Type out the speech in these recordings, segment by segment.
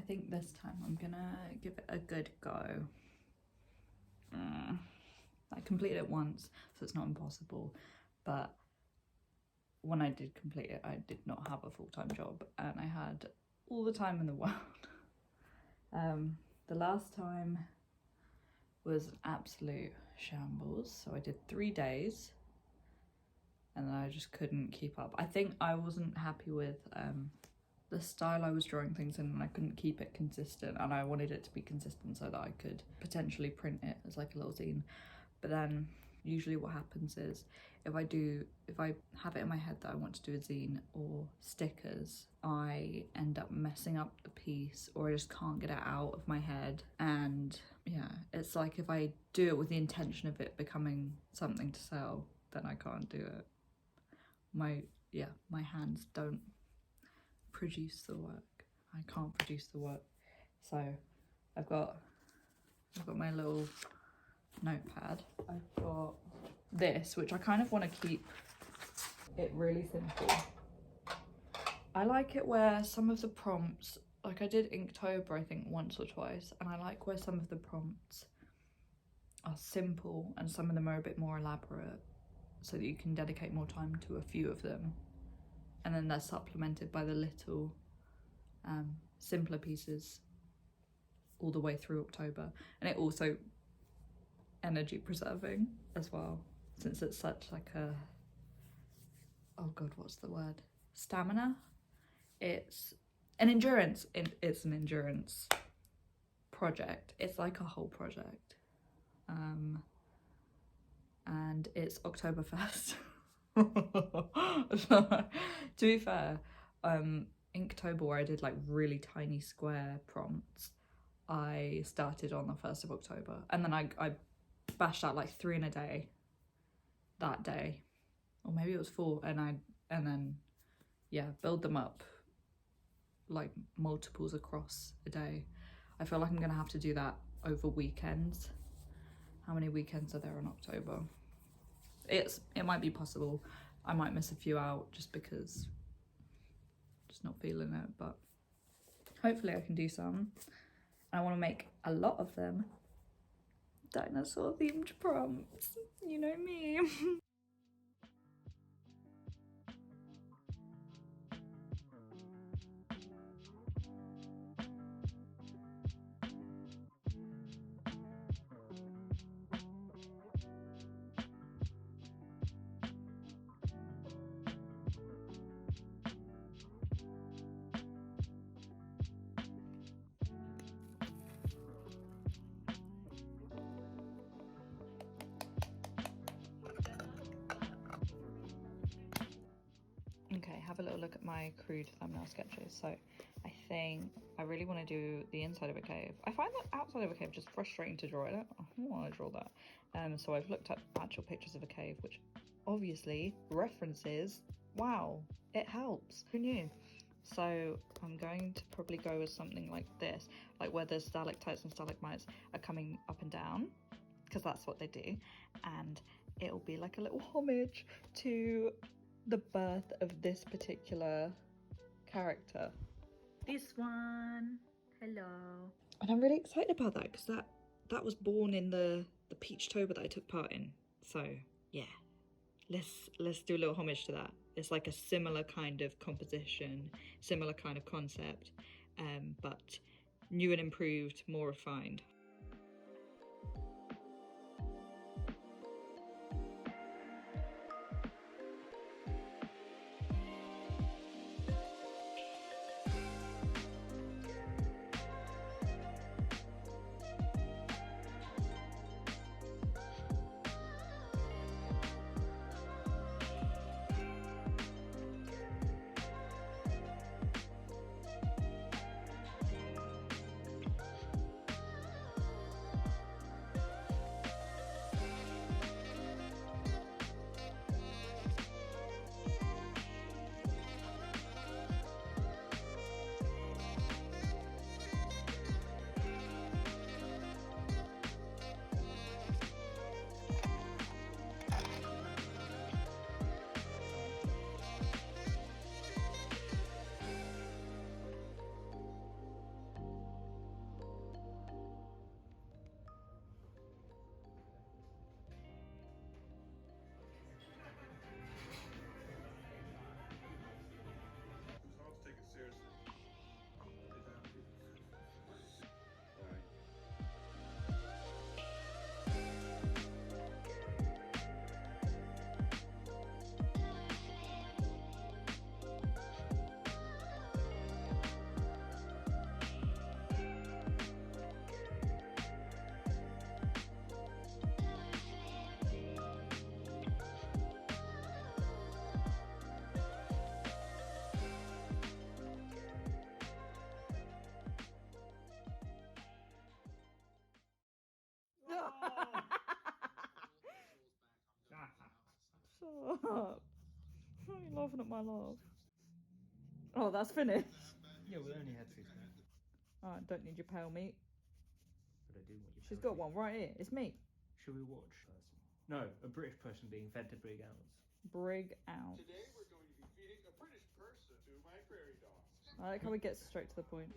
think this time I'm gonna give it a good go. I completed it once, so it's not impossible, but when I did complete it, I did not have a full-time job and I had all the time in the world. The last time was absolute shambles, so I did 3 days and then I just couldn't keep up. I think I wasn't happy with the style I was drawing things in, and I couldn't keep it consistent, and I wanted it to be consistent so that I could potentially print it as like a little zine. But then usually what happens is if I have it in my head that I want to do a zine or stickers, I end up messing up the piece, or I just can't get it out of my head. And yeah, it's like if I do it with the intention of it becoming something to sell, then I can't do it. My hands don't produce the work. I can't produce the work. So I've got my little notepad. I've got this, which I kind of want to keep it really simple. I like it where some of the prompts, like I did Inktober I think once or twice, and I like where some of the prompts are simple and some of them are a bit more elaborate, so that you can dedicate more time to a few of them, and then they're supplemented by the little simpler pieces all the way through October. And it also energy preserving as well, since it's such like a, oh god, what's the word, stamina. It's an endurance, it's an endurance project. It's like a whole project, and it's Oktoberfest. To be fair, Inktober, where I did like really tiny square prompts, I started on the 1st of October, and then I bashed out like 3 in a day that day, or maybe it was 4, and then yeah, build them up like multiples across a day. I feel like I'm gonna have to do that over weekends. How many weekends are there in October? It might be possible. I might miss a few out just because just not feeling it, but hopefully I can do some. I want to make a lot of them dinosaur themed prompts, you know me. Okay, have a little look at my crude thumbnail sketches. So I think I really want to do the inside of a cave. I find that outside of a cave just frustrating to draw. I don't want to draw that. So I've looked up actual pictures of a cave, which obviously references, wow, it helps. Who knew? So I'm going to probably go with something like this, like where the stalactites and stalagmites are coming up and down, because that's what they do. And it'll be like a little homage to the birth of this particular character. This one, hello. And I'm really excited about that, because that was born in the peachtober that I took part in. So yeah, let's do a little homage to that. It's like a similar kind of composition, similar kind of concept, but new and improved, more refined. up. Why are you laughing at my laugh? Oh, that's finished. Yeah, we only had 6 minutes. I don't need your pale meat. But I do want you. She's got one right here. It's me. Should we watch person? No, a British person being fed to brig owls. Brig out. Today we're going to be feeding a British person to my prairie dogs. I like how we get straight to the point.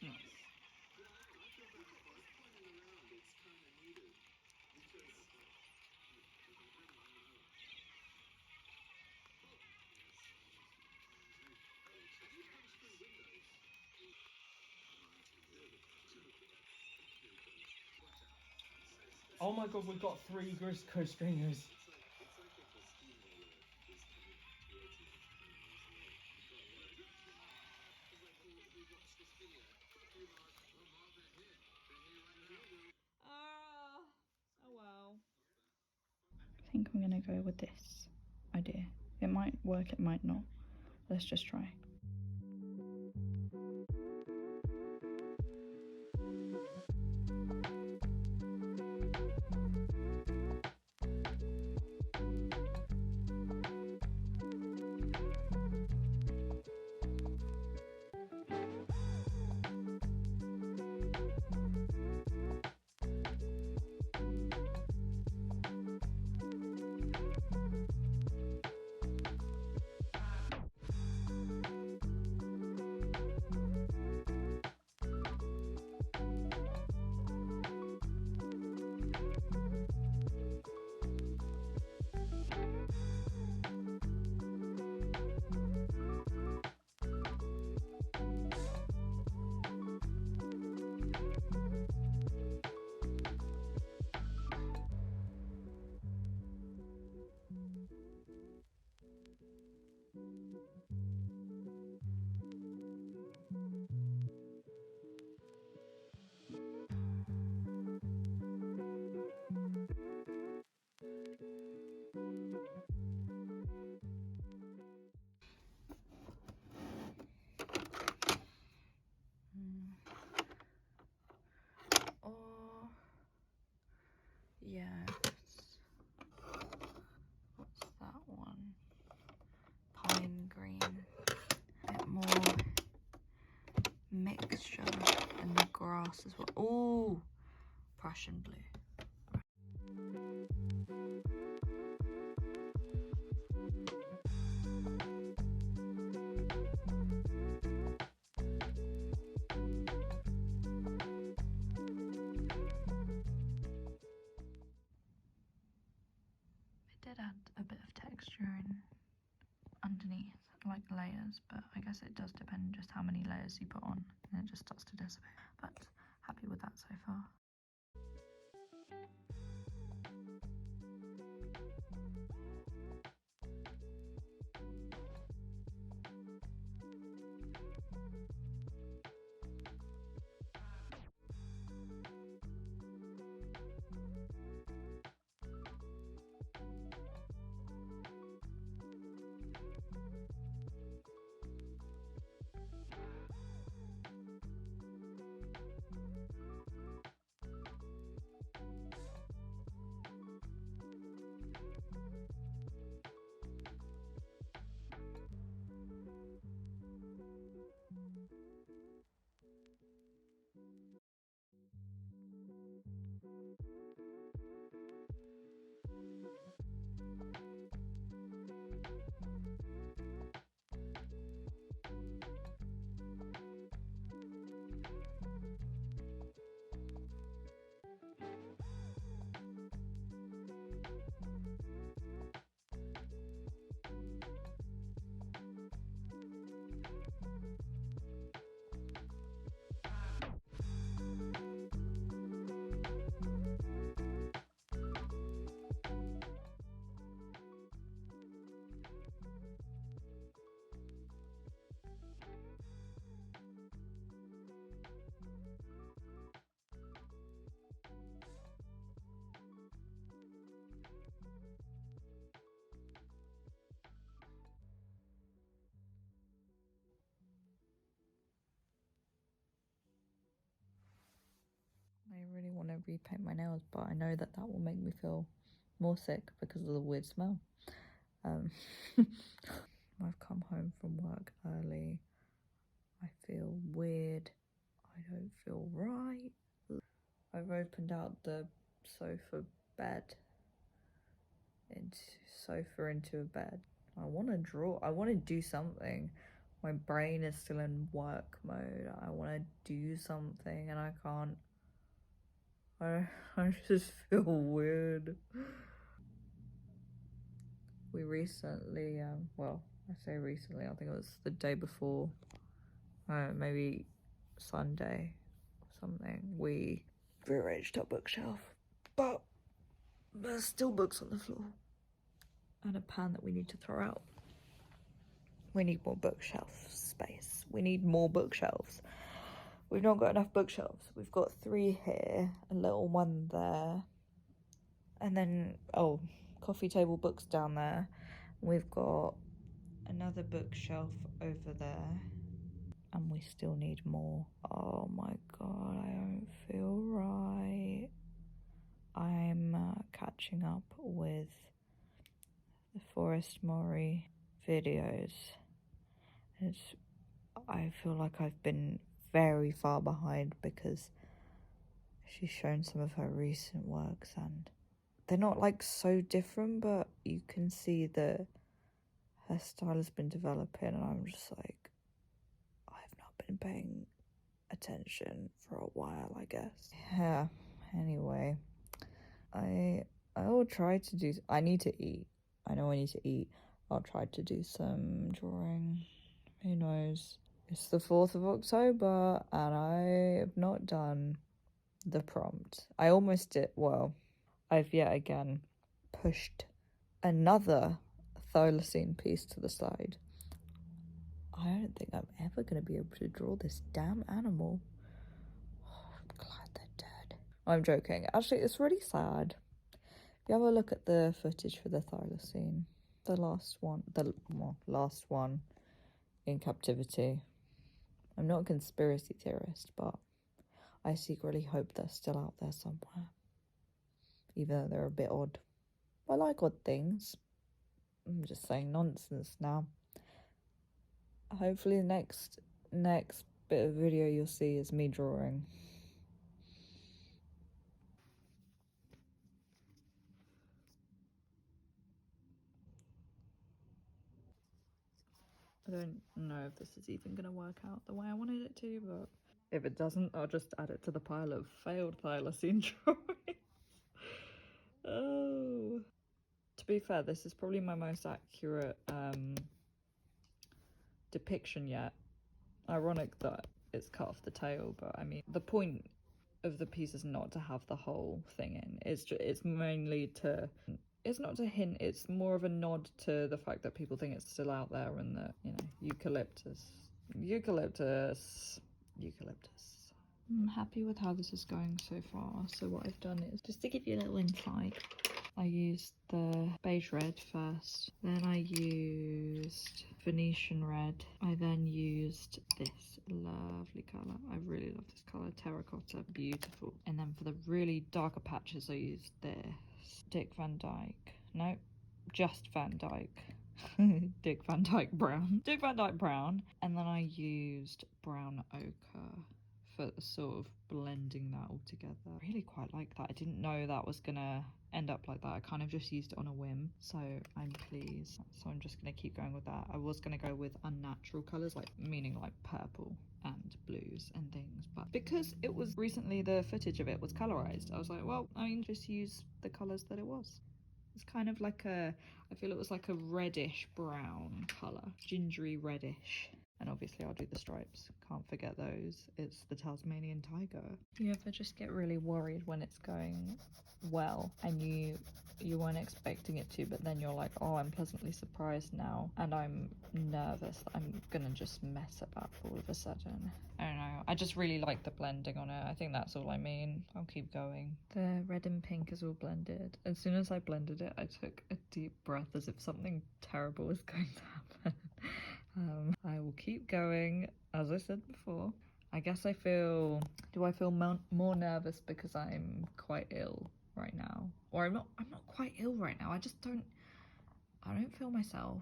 Nice. Oh my god, we've got 3 Grisco stringers. Oh well. I think I'm gonna go with this idea. It might work, it might not. Let's just try. Or yes. What's that one? Pine green. A bit more mixture in the grass as well. Oh, Prussian blue. It did add a bit of texture in underneath, like layers, but I guess it does depend just how many layers you put on, and it just starts to dissipate. But happy with that so far. repaint my nails, but I know that will make me feel more sick because of the weird smell. I've come home from work early. I feel weird. I don't feel right. I've opened out the sofa into a bed. I want to draw. I want to do something. My brain is still in work mode. I want to do something and I can't. I just feel weird. We recently, well, I say recently, I think it was the day before, maybe Sunday or something, we rearranged our bookshelf, but there's still books on the floor and a pan that we need to throw out. We need more bookshelf space. We need more bookshelves. We've not got enough bookshelves. We've got 3 here, a little one there, and then, oh, coffee table books down there. We've got another bookshelf over there, and we still need more. Oh my god, I don't feel right. I'm catching up with the Forest Mori videos. I feel like I've been very far behind because she's shown some of her recent works and they're not like so different, but you can see that her style has been developing, and I'm just like, I've not been paying attention for a while, I guess. Yeah, anyway, I'll try to do, I need to eat. I know I need to eat. I'll try to do some drawing. Who knows? It's the 4th of October and I have not done the prompt. I almost did. Well, I've yet again pushed another thylacine piece to the side. I don't think I'm ever going to be able to draw this damn animal. Oh, I'm glad they're dead. I'm joking. Actually, it's really sad. If you have a look at the footage for the thylacine, the last one in captivity. I'm not a conspiracy theorist, but I secretly hope they're still out there somewhere. Even though they're a bit odd. I like odd things. I'm just saying nonsense now. Hopefully the next bit of video you'll see is me drawing. I don't know if this is even going to work out the way I wanted it to, but if it doesn't, I'll just add it to the pile of failed thylacine drawings. Oh. To be fair, this is probably my most accurate depiction yet. Ironic that it's cut off the tail, but I mean, the point of the piece is not to have the whole thing in. It's mainly to, it's not to hint, it's more of a nod to the fact that people think it's still out there and that, you know, eucalyptus. I'm happy with how this is going so far. So what I've done is, just to give you a little insight, I used the beige red first, then I used Venetian red, I then used this lovely colour, I really love this colour, terracotta, beautiful, and then for the really darker patches I used this Dick Van Dyke, no, just Van Dyke, Dick Van Dyke brown, and then I used brown ochre for sort of blending that all together. I really quite like that. I didn't know that was gonna end up like that. I kind of just used it on a whim, so I'm pleased. So I'm just gonna keep going with that. I was gonna go with unnatural colors, like meaning like purple and blues and things, but because it was recently, the footage of it was colorized, I was like, well, I mean, just use the colors that it was. It's kind of like a, I feel it was like a reddish brown color, gingery reddish. And obviously I'll do the stripes, can't forget those. It's the Tasmanian tiger. You ever just get really worried when it's going well and you weren't expecting it to, but then you're like, oh, I'm pleasantly surprised now and I'm nervous that I'm gonna just mess it up all of a sudden. I don't know, I just really like the blending on it. I think that's all I mean. I'll keep going. The red and pink is all blended. As soon as I blended it, I took a deep breath as if something terrible was going to happen. I will keep going, as I said before. I guess do I feel more nervous because I'm quite ill right now? Or I'm not quite ill right now. I don't feel myself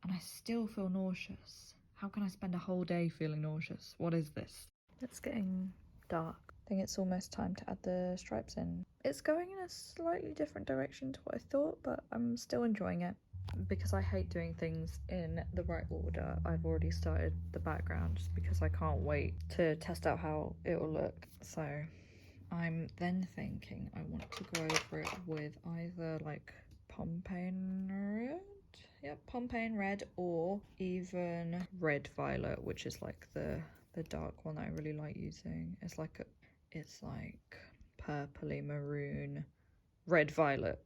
and I still feel nauseous. How can I spend a whole day feeling nauseous? What is this? It's getting dark. I think it's almost time to add the stripes in. It's going in a slightly different direction to what I thought, but I'm still enjoying it. Because I hate doing things in the right order, I've already started the background just because I can't wait to test out how it will look. So I'm then thinking I want to go over it with either like Pompeian red, yep, Pompeian red, or even red violet, which is like the dark one that I really like using. It's like purpley maroon red violet.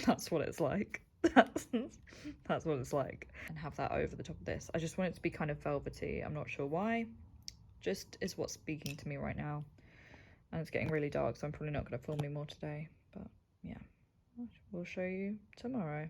That's what it's like. That's what it's like. And have that over the top of this. I just want it to be kind of velvety. I'm not sure why. Just is what's speaking to me right now. And it's getting really dark, so I'm probably not going to film any more today. But yeah, we'll show you tomorrow.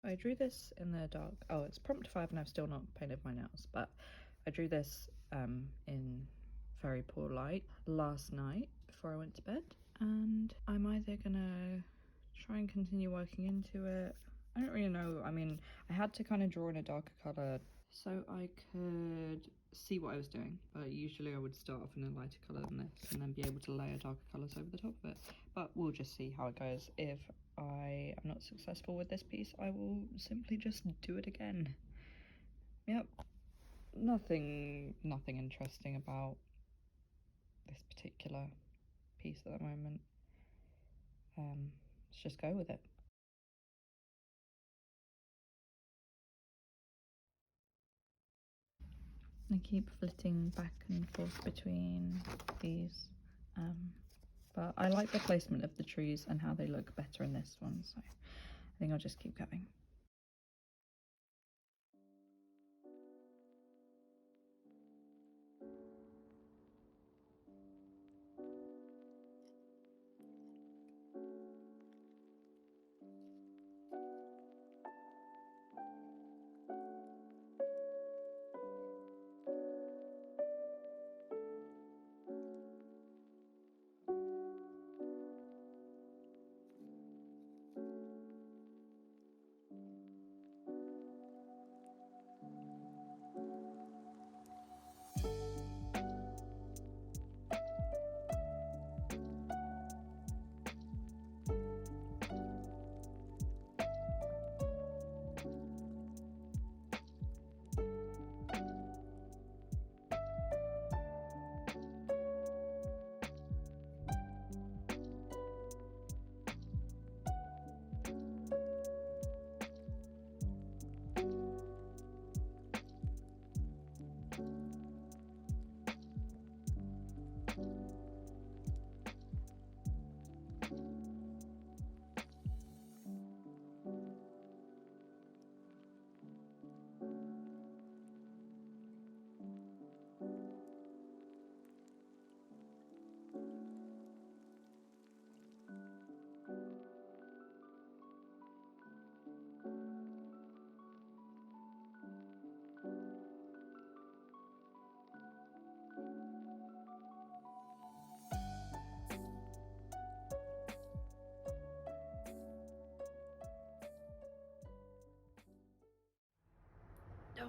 I drew this in the dark. Oh, it's prompt 5 and I've still not painted my nails, but I drew this in very poor light last night before I went to bed, and I'm either gonna try and continue working into it. I don't really know. I mean, I had to kind of draw in a darker colour so I could see what I was doing, but usually I would start off in a lighter colour than this and then be able to layer darker colours over the top of it. But we'll just see how it goes. If I am not successful with this piece, I will simply just do it again. Yep, nothing interesting about this particular piece at the moment. Let's just go with it. I keep flitting back and forth between these, but I like the placement of the trees and how they look better in this one, so I think I'll just keep going.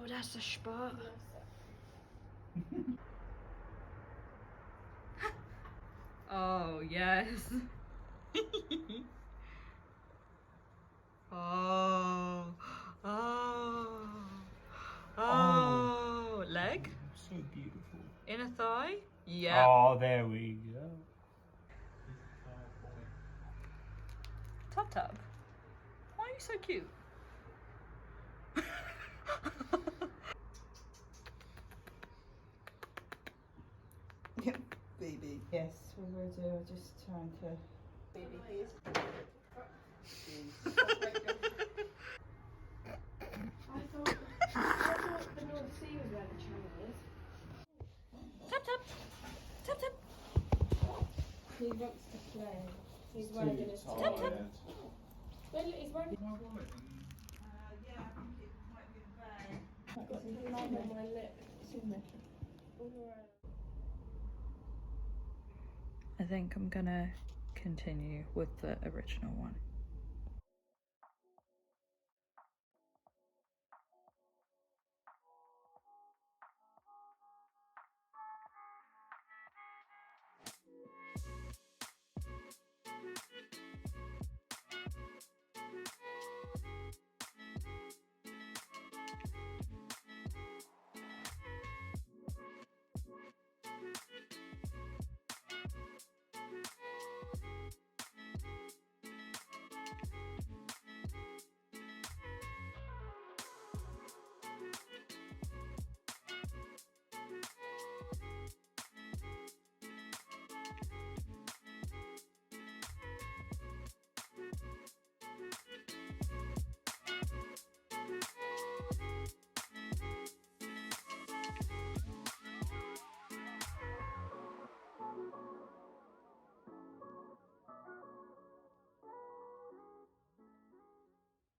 that's a spot. Oh, yes. Oh. Oh. Oh. Leg? So beautiful. Inner thigh? Yeah. Oh, there we go. Tub tub. Why are you so cute? Yep, baby. Yes, we will do. I'm just trying to. Baby, here's. I thought the North Sea was where the channel is. Tub tub. Tub tub. He wants to play. He's wagging his tail. Tub tub. Well, he's wagging. Yeah, I think it might be the bag. I've got some blood on my lip. It's in there. I think I'm gonna continue with the original one.